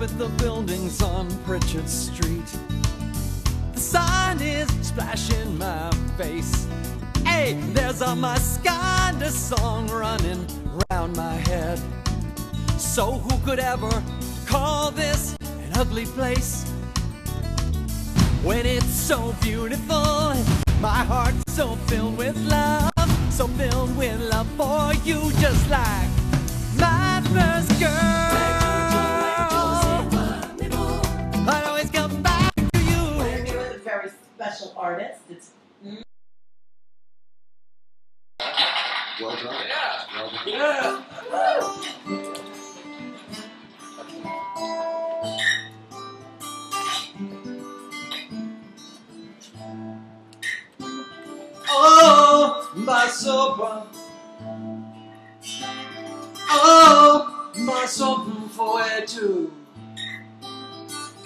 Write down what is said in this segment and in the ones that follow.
at the buildings on Pritchard Street. The sun is splashing my face. Hey, there's a Muscanda song running round my head. So who could ever call this an ugly place? When it's so beautiful, my heart's so filled with love, so filled with love for you, just like my first girl. I'd always come back to you. We're with a very special artist. It's Well done. Yeah. Well done. Yeah. Oh, my sopa. Oh, my sopa for it too.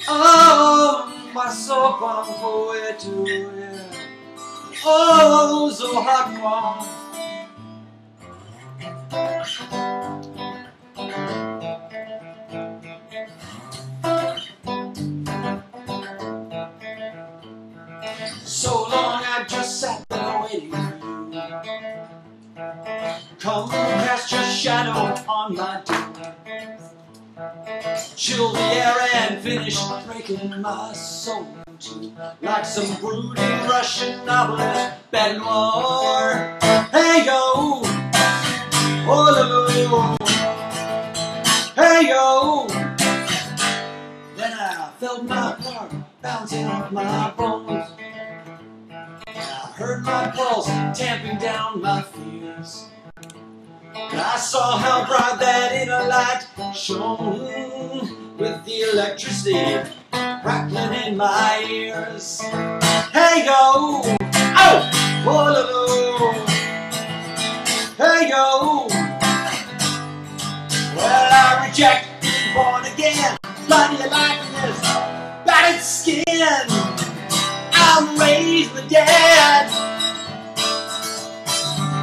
Oh, my sopa for it too. Yeah. Oh, so hot one. So long I just sat there waiting for you. Come cast your shadow on my door. Chill the air and finish breaking my soul into, like some brooding Russian novelist, bad noir. Hey yo, oh la la, hey yo. Then I felt my heart bouncing off my bones. I heard my pulse tamping down my fears. And I saw how bright that inner light shone, with the electricity crackling in my ears. Hey yo, oh, oh la la. Hey yo, well I reject being born again, bloody aliveness, battered skin. I'm raised the dead,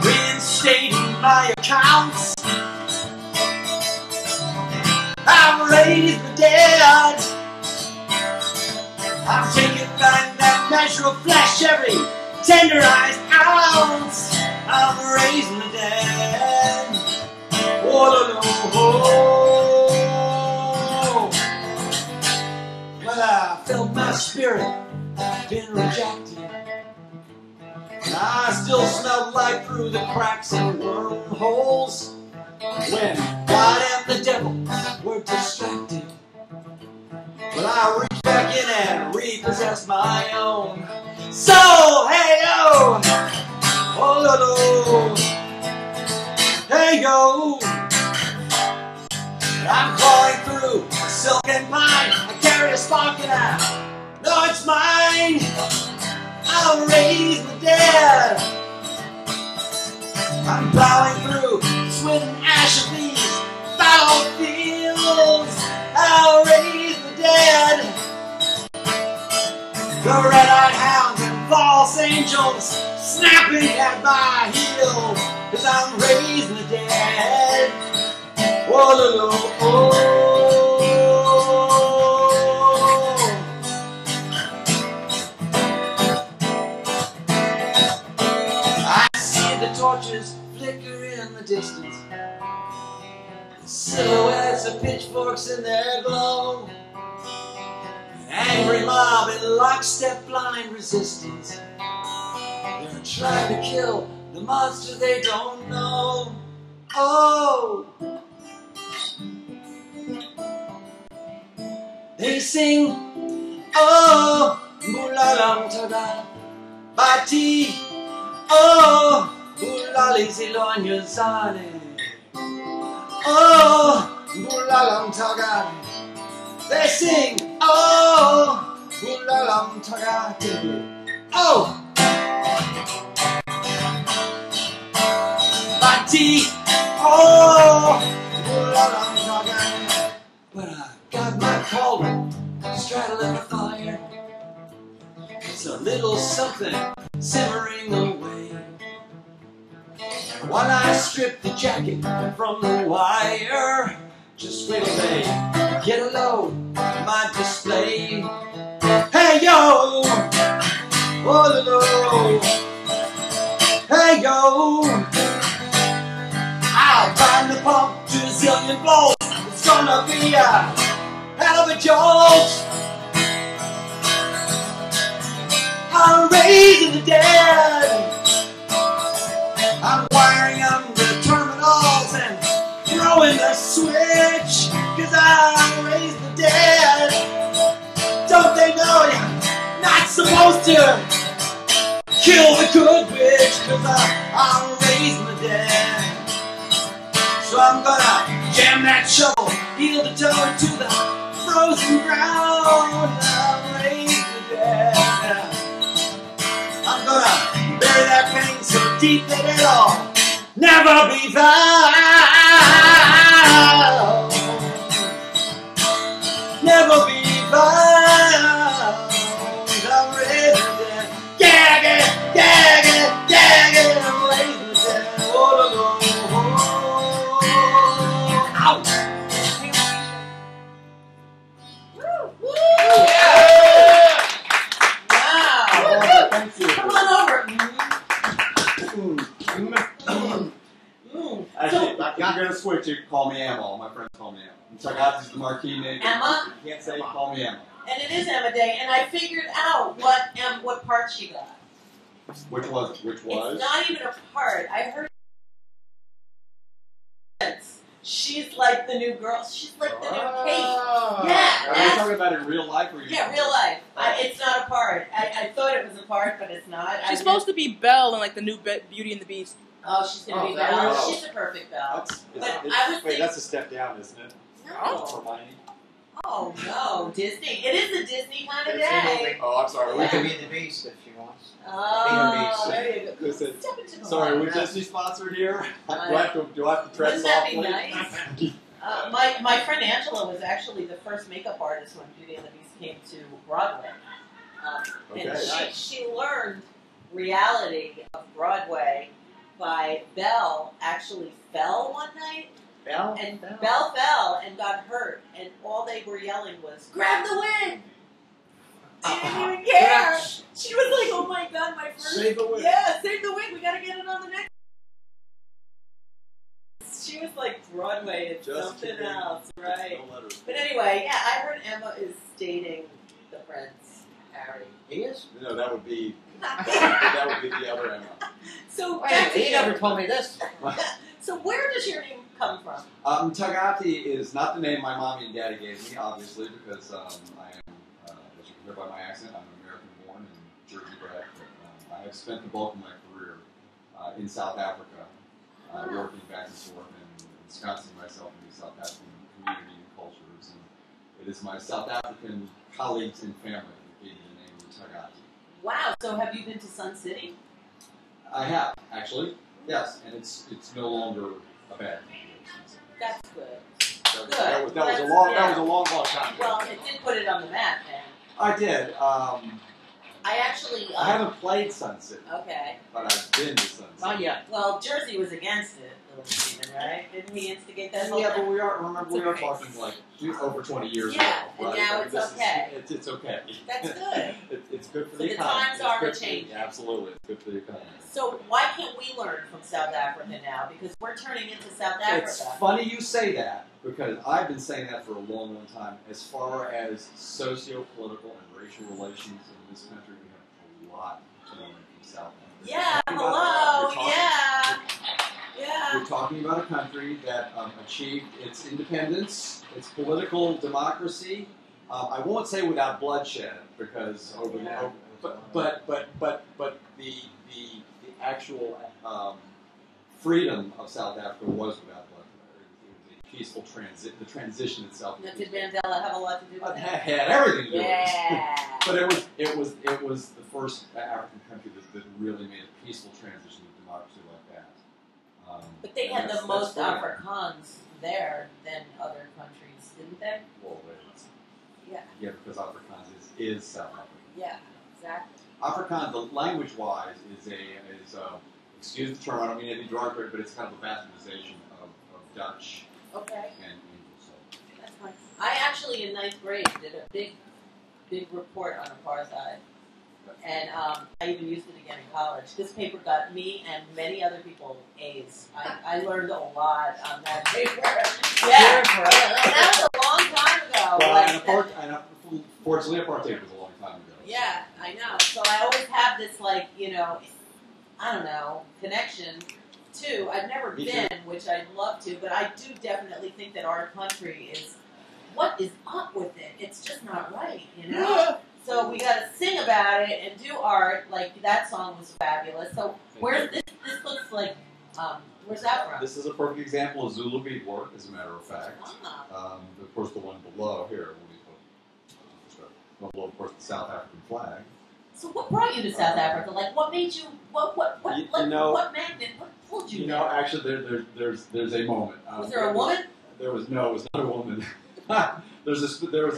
reinstating my accounts. I'm raised the dead. I'm taking back that measure of flesh every tenderized ounce. I'm raising the dead. Oh, no, no. Well, I felt my spirit been rejected, and I still smelled light through the cracks and wormholes when God and the devil were distracted. Well, I reached back in and repossessed my own. So, hey yo, oh no, hey yo, I'm crawling through the silken pine. I carry a spark and I know it's mine. I'll raise the dead. I'm plowing through the sweat and ash of these fallow fields. I'll raise the dead. The red-eyed hounds and false angels snapping at my heels, 'cause I'm raising the dead. Whoa, lo, lo, oh. Torches flicker in the distance, the silhouettes of pitchforks in their glow, an angry mob in lockstep blind resistance. They're trying to kill the monster they don't know. Oh, they sing, oh, Bulalam Tada, Bati, oh, Bulali Zilonya Zane. Oh, Bulalam Tagani. They sing, oh, Bulalam Tagani. Oh, Bati, oh, Bulalam Tagani. But I got my cauldron straddling the fire. It's a little something simmering away. While I strip the jacket from the wire, just wait a minute. get a load of my display. Hey yo, oh no, hey yo, I'll find the pump to a zillion blows. It's gonna be a hell of a jolt. I'm raising the dead. I'm wiring up the terminals and throwing the switch, 'cause I raise the dead. Don't they know you're not supposed to kill the good witch, 'cause I'm raising the dead. So I'm gonna jam that shovel, heel to toe into the frozen ground. I'll raise the dead. I'm gonna bury that pain so deep that it'll never be found. Never be found. I'm raising the dead. Gag it, gag it, gag it. I'm raising the dead. Oh, no, no. Ouch. Woo! Woo! Yeah. Wow! Thank you. Come on over. Actually, if you're going to switch, you can call me Emma. My friends call me Emma. MThanKaTh is the marquee name. Emma? You can't say call me Emma. And it is Emma Day, and I figured out what part she got. Which was? It's not even a part. I heard she's like the new girl. She's like the new Kate. Yeah. Are you talking about in real life? Or Yeah, real life. It's not a part. I thought it was a part, but it's not. She's supposed to be Belle in like the new Beauty and the Beast. Oh, she's going to be Belle. She's a perfect Belle. Wait, that's a step down, isn't it? No. Hermione. Oh, no. Disney. It is a Disney kind of day. Oh, I'm sorry. Yeah. We can be the Beast if you want. Oh, there you go. Listen, Step into the Sorry, line. we're Disney sponsored here. Do I have to tread Wouldn't that softly? be nice? My friend Angela was actually the first makeup artist when Beauty and the Beast came to Broadway. Okay. And she learned reality of Broadway by Belle actually fell one night. Belle? And Belle fell and got hurt, and all they were yelling was, "Grab the wig!" She didn't even care. She was like, "Oh my God, my first Save the wig. Yeah, save the wig. We gotta get it on the next." She was like Broadway and Just something kidding. else, right? No letters. But anyway, yeah, I heard Emma is dating the Prince Harry. He is? No, that would be the other Emma. So Wait, back to he you. never told me this. So where does your name come from? MThanKaTh is not the name my mommy and daddy gave me, obviously, because I am, as you can hear by my accent, I'm American born and Jersey bred. But, I have spent the bulk of my career in South Africa, working back and forth and ensconcing myself in the South African community and cultures. And it is my South African colleagues and family that gave me the name MThanKaTh. Wow. So have you been to Sun City? I have, actually. Yes, and it's no longer a bad thing. That's good. That was a long time ago. Well, it did put it on the map, man. I did. I actually. I haven't played Sun City, Okay. but I've been to Sun City. Not yet. Well, Jersey was against it, little Steven, right? Didn't he instigate that whole Yeah, thing? but we are talking like over 20 years ago. Yeah, and right? now Like, it's this okay. It's okay. That's good. It's good for So the the economy. times It's are good for- changing. Absolutely, it's good for the economy. So why can't we learn from South Africa now? Because we're turning into South Africa. It's funny you say that, because I've been saying that for a long, long time. As far as socio-political and racial relations in this country, we have a lot to learn from South Africa. Yeah, We're talking about- hello, yeah. We're talking about a country that achieved its independence, its political democracy. I won't say without bloodshed, because but the actual freedom of South Africa was without bloodshed. It was a peaceful transit. The transition itself. Now, did Mandela have a lot to do with It that? had everything to do with it. Yeah. But it was the first African country that really made a peaceful transition to democracy like that. But they had the that's most great. Afrikaans there than other countries, didn't they? Well, Yeah. yeah, because Afrikaans is South Africa. Yeah, exactly. Afrikaans, the language-wise, is excuse the term, I don't mean to be derogatory, but it's kind of a bastardization of Dutch Okay, and English. So. that's fine. I actually in 9th grade did a big report on apartheid, and I even used it again in college. This paper got me and many other people A's. I learned a lot on that paper. Yeah, that was a long time ago. Well, and fortunately, apartheid was a long time ago. Yeah, I know. So I always have this, like, you know, I don't know, connection to. I've never been, which I'd love to, but I do definitely think that our country is. What is up with it? It's just not right, you know? Yeah. So we got to sing about it and do art. Like, that song was fabulous. So where's this? This looks like, where's that from? This is a perfect example of Zulu beadwork, as a matter of fact. Ah. Of course, the one below here, below, of course, the South African flag. So what brought you to South Africa? Like, what made you? What magnet? What pulled you? You know, actually, there's a moment. Was there a woman? There was no. It was not a woman. There was a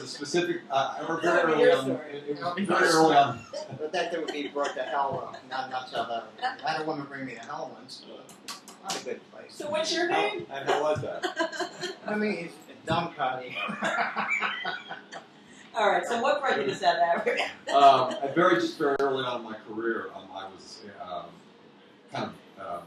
specific. I remember very early on. It was very early on. But that would be brought to hell, not South Africa. I had a woman bring me to hell once. Not a good place. So what's your name? And how was that? I mean, it's dumb, Connie. All right. So what brought you to South Africa? Just very early on in my career, I was kind of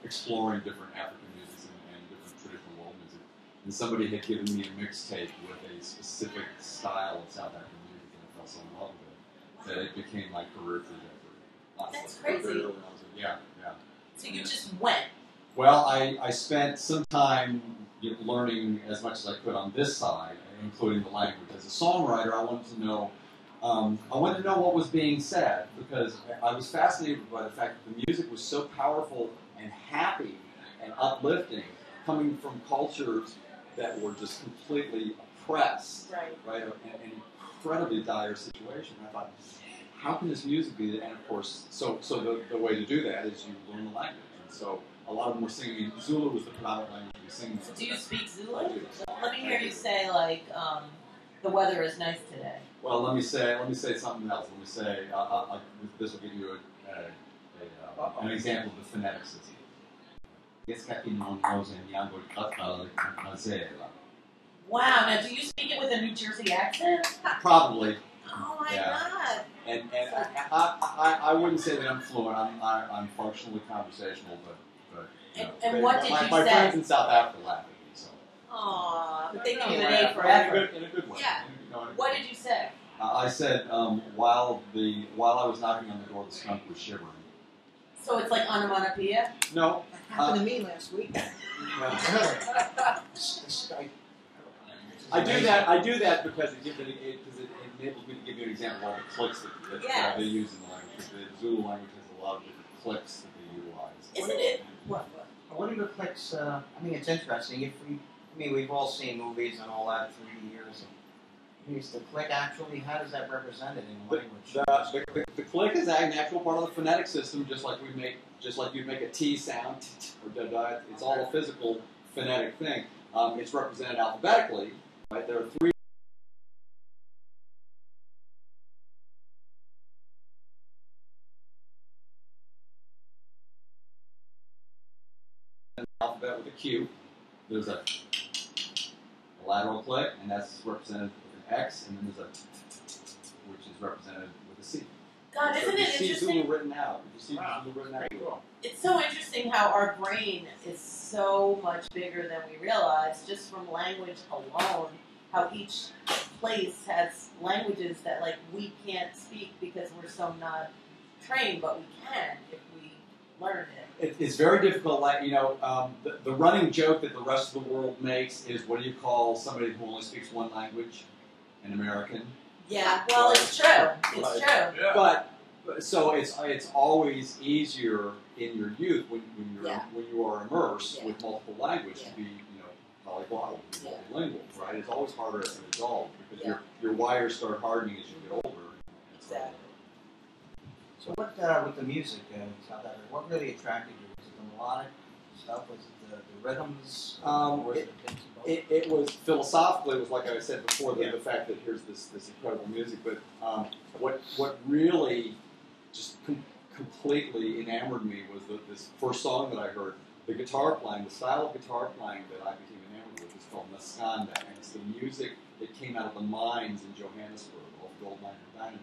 exploring different African music and different traditional world music. And somebody had given me a mixtape with a specific style of South African music, and I fell so in love with it that it became my career trajectory. That's crazy. Yeah. So you just went. Well, I spent some time learning as much as I could on this side, including the language. As a songwriter, I wanted to know what was being said, because I was fascinated by the fact that the music was so powerful and happy and uplifting, coming from cultures that were just completely oppressed, right? An incredibly dire situation. I thought, how can this music be that? And of course, so the way to do that is you learn the language. And so a lot of them were singing. Zulu was the predominant language we sing. So do you speak Zulu? I do. Let me hear you say, like, the weather is nice today. Well, let me say something else. Let me say, this will give you an example of the phonetic system. Wow, now do you speak it with a New Jersey accent? Probably. Oh my God. And I wouldn't say that I'm fluent. I'm functionally conversational, but and what did you say? My friends in South Africa laugh at me. So. Aw, but they give you an A forever. In a good way. Yeah. What did you say? I said while I was knocking on the door, the skunk was shivering. So it's like onomatopoeia? No. That happened to me last week. I do that because it enables me to give you an example of all the clicks that they use in the language. The Zulu language has a lot of different clicks that they utilize. Isn't it? What? What are the clicks? I mean, it's interesting. We've all seen movies and all that through the years. Is the click actually? How does that represent it in language? The click is an actual part of the phonetic system, just like you make a T sound or da da. It's all a physical phonetic thing. It's represented alphabetically. Right? There are three alphabet with a Q. There's a lateral click, and that's represented with an X, and then there's a which is represented with a C. God, isn't it interesting? You see Zulu written out. It's so interesting how our brain is so much bigger than we realize, just from language alone. How each place has languages that, like, we can't speak because we're so not trained, but we can if we learn it. It's very difficult. Like, the running joke that the rest of the world makes is, what do you call somebody who only speaks one language? An American. Yeah, well, it's true. It's true. Yeah. But so it's always easier in your youth when you are immersed with multiple languages to be polyglot, multilingual, right? It's always harder as an adult because your wires start hardening as you get older. Exactly. So what with the music in South Africa, what really attracted you? Was it the melodic stuff? Was it the rhythms? It was philosophically. It was like I said before, the fact that here's this incredible music. But what really just completely enamored me was this first song that I heard. The guitar playing, the style of guitar playing that I became enamored which is called Naskanda, and it's the music that came out of the mines in Johannesburg, all the gold mines and diamond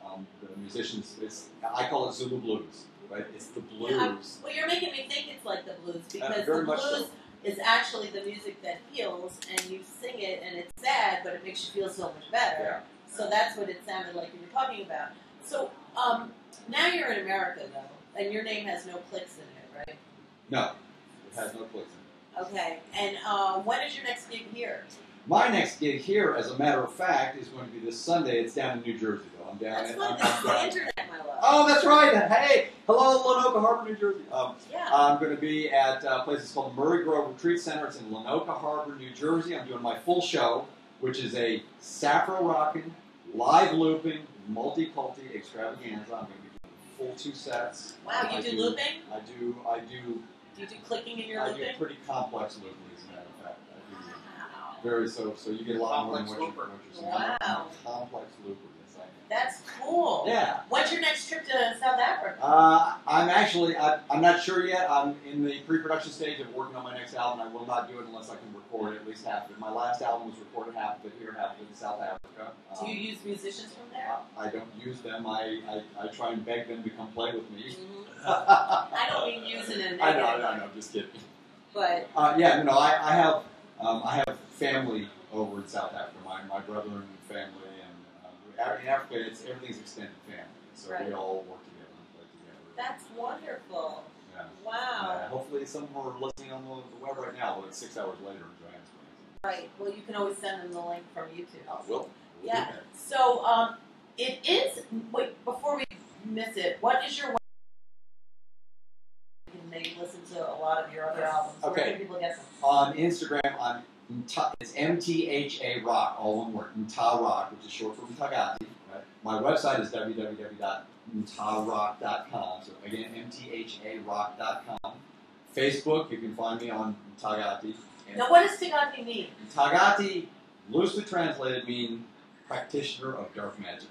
mines. The musicians, I call it Zulu blues, right? It's the blues. Yeah, well, you're making me think it's like the blues because very the much blues so. is actually the music that heals, and you sing it, and it's sad, but it makes you feel so much better. Yeah. So that's what it sounded like you were talking about. So now you're in America, though, and your name has no clicks in it, right? No, it has no clicks in it. Okay, and when is your next gig here? My next gig here, as a matter of fact, is going to be this Sunday. It's down in New Jersey, though. I'm down That's in. fun. This is the internet, my love. Oh, that's right. Hey, hello, Lenoka Harbor, New Jersey. Yeah. I'm going to be at a place called Murray Grove Retreat Center. It's in Lenoka Harbor, New Jersey. I'm doing my full show, which is a Sappho-rocking, live looping, multi-culti extravaganza. I'm going to be doing full 2 sets. Wow, you do looping? I do. Do you do clicking in your I looping? do pretty complex looping, as a matter of fact. Very so you get a lot more than what you're seeing. Wow. I'm a complex looper, yes I am. That's cool. Yeah. What's your next trip to South Africa? I'm not sure yet. I'm in the pre-production stage of working on my next album. I will not do it unless I can record at least half of it. My last album was recorded half of it here, half of it in South Africa. Do you use musicians from there? I don't use them. I try and beg them to come play with me. Mm-hmm. I don't mean using it. I know, just kidding. But I have family over in South Africa. My brother and family, and in Africa, everything's extended family, so right. we all work together and play together. That's wonderful. Yeah. Wow. Hopefully, some are listening on the web right now, but it's 6 hours later in Johannesburg. Right. Well, you can always send them the link from YouTube. I will. Yeah. So it is. Wait, before we miss it, what is your? Can they listen to a lot of your other albums? Okay. Where can people get them? On Instagram, it's MTHA Rock, all one word, MTA Rock, which is short for MThanKaTh. Right? My website is www.mtarock.com. So again, mtharock.com. Facebook, you can find me on MThanKaTh. Now, what does TaXMaNia mean? MThanKaTh, loosely translated, means practitioner of dark magic.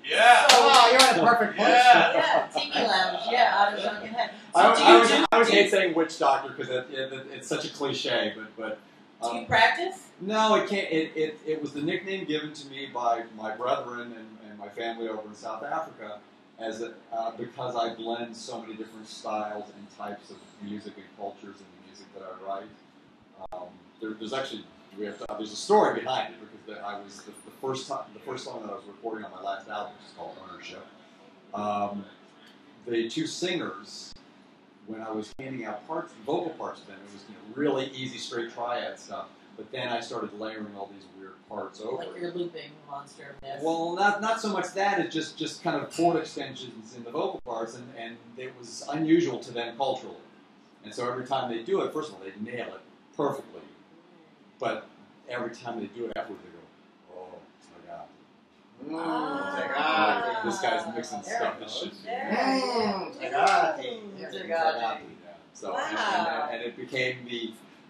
Yeah. Oh, you're in the perfect place. Yeah, Tiki Lounge. Yeah, out of Duncan Head. So I always hate saying witch doctor because it's such a cliche, but do you practice? no, it can't. It was the nickname given to me by my brethren and my family over in South Africa because I blend so many different styles and types of music and cultures in the music that I write. There's actually there's a story behind it because I was the first song that I was recording on my last album, which is called Ownership. The 2 singers, when I was handing out vocal parts to them, it was really easy straight triad stuff. But then I started layering all these weird parts over. Like your looping monster of this. Well, not so much that. It's just kind of chord extensions in the vocal parts, and it was unusual to them culturally. And so every time they do it, first of all, they nail it perfectly. But every time they do it afterwards, they go, "Oh, my God." This guy's mixing stuff that shouldn't be. So, wow. and it became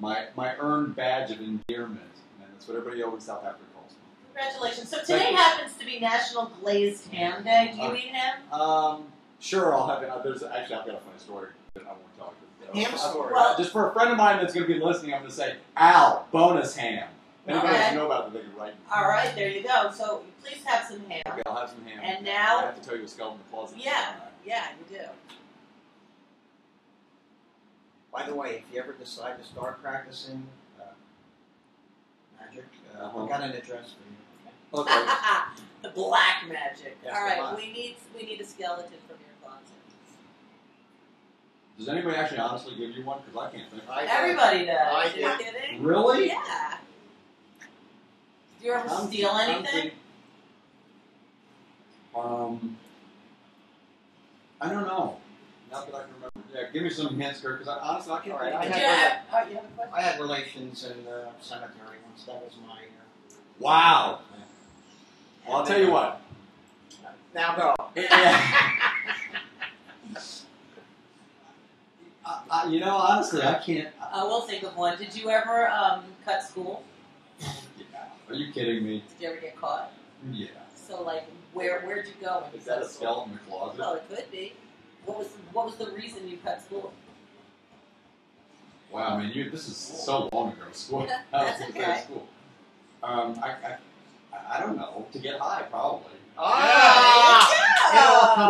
my earned badge of endearment, and that's what everybody over in South Africa calls me. Congratulations. So today happens to be National Glazed Ham Day. Do you eat ham? Sure, I'll have it. I've got a funny story that I won't tell you. Ham story. Well, Just for a friend of mine that's going to be listening, I'm going to say, Al, bonus ham. If anybody Okay. doesn't know about it, they can write. All right, there you go. So please have some ham. Okay, I'll have some ham. And now- I have to tell you a skeleton in the closet. Yeah, you do. By the way, if you ever decide to start practicing magic, I've got an address for you. Okay. The black magic. Yes, All the right, black. we need a skeleton from your closet. Does anybody actually honestly give you one? Because I can't think. Everybody does. I Are you do. kidding? Really? Yeah. Do you ever steal anything? I don't know. Not that I can remember. Yeah, give me some hints, Kurt, because honestly, I can't All right, think. Did you have a question? I had relations in the cemetery once. That was my. Wow. Well, I'll tell you what. Now go. Honestly, I can't. We'll think of one. Did you ever cut school? Are you kidding me? Did you ever get caught? Yeah. So, like, where'd you go? When you Is that a cut school? skeleton in the closet? Well, it could be. What was the reason you cut school? Wow, man, this is so long ago. School. I was going to say school. I don't know. To get high, probably.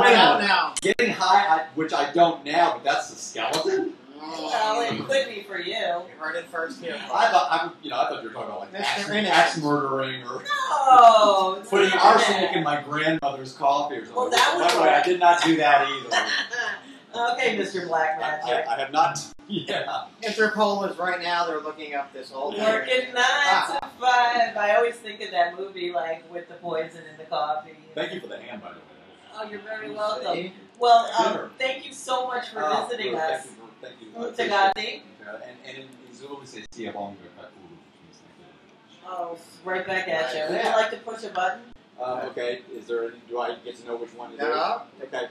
Wait now. Getting high, which I don't now, but that's the skeleton. Well, it could be for you. You heard it first here. I thought you were talking about like axe murdering or No, putting arsenic in my grandmother's coffee or something. Well, that would By the way, I did not do that either. Okay, Mr. Black Magic. I have not. Yeah. Interpol is right now. They're looking up this whole thing. Working 9 to 5. I always think of that movie, like with the poison in the coffee. Thank you for the hand, by the way. Oh, you're very welcome. Well, Dinner. thank you so much for visiting well, us. Thank you. MThanKaTh. And in Zulu we say "Siabonga Kakulu," which means thank you. Oh, right back at you. Would you Yeah. like to push a button? Okay. Is there any? Do I get to know which one it is? No. Okay.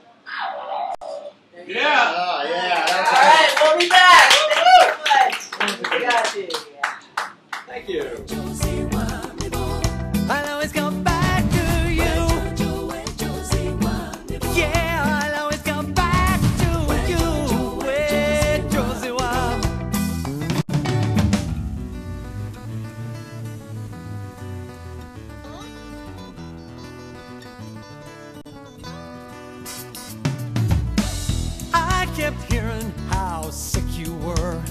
There you Yeah. Oh, yeah. All right, we'll be back. Thank you so much. Thank you. I'll always come back to you. Yeah, I'll always come back to you. With Josie WhO. I kept hearing how sick you were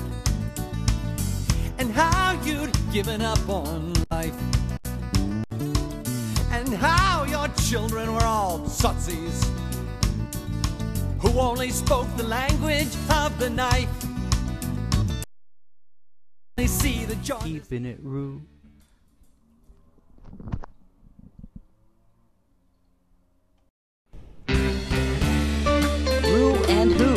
and how you'd given up on life, and how your children were all tsotsies who only spoke the language of the knife. They see the joy. Keeping it ReW. ReW and who?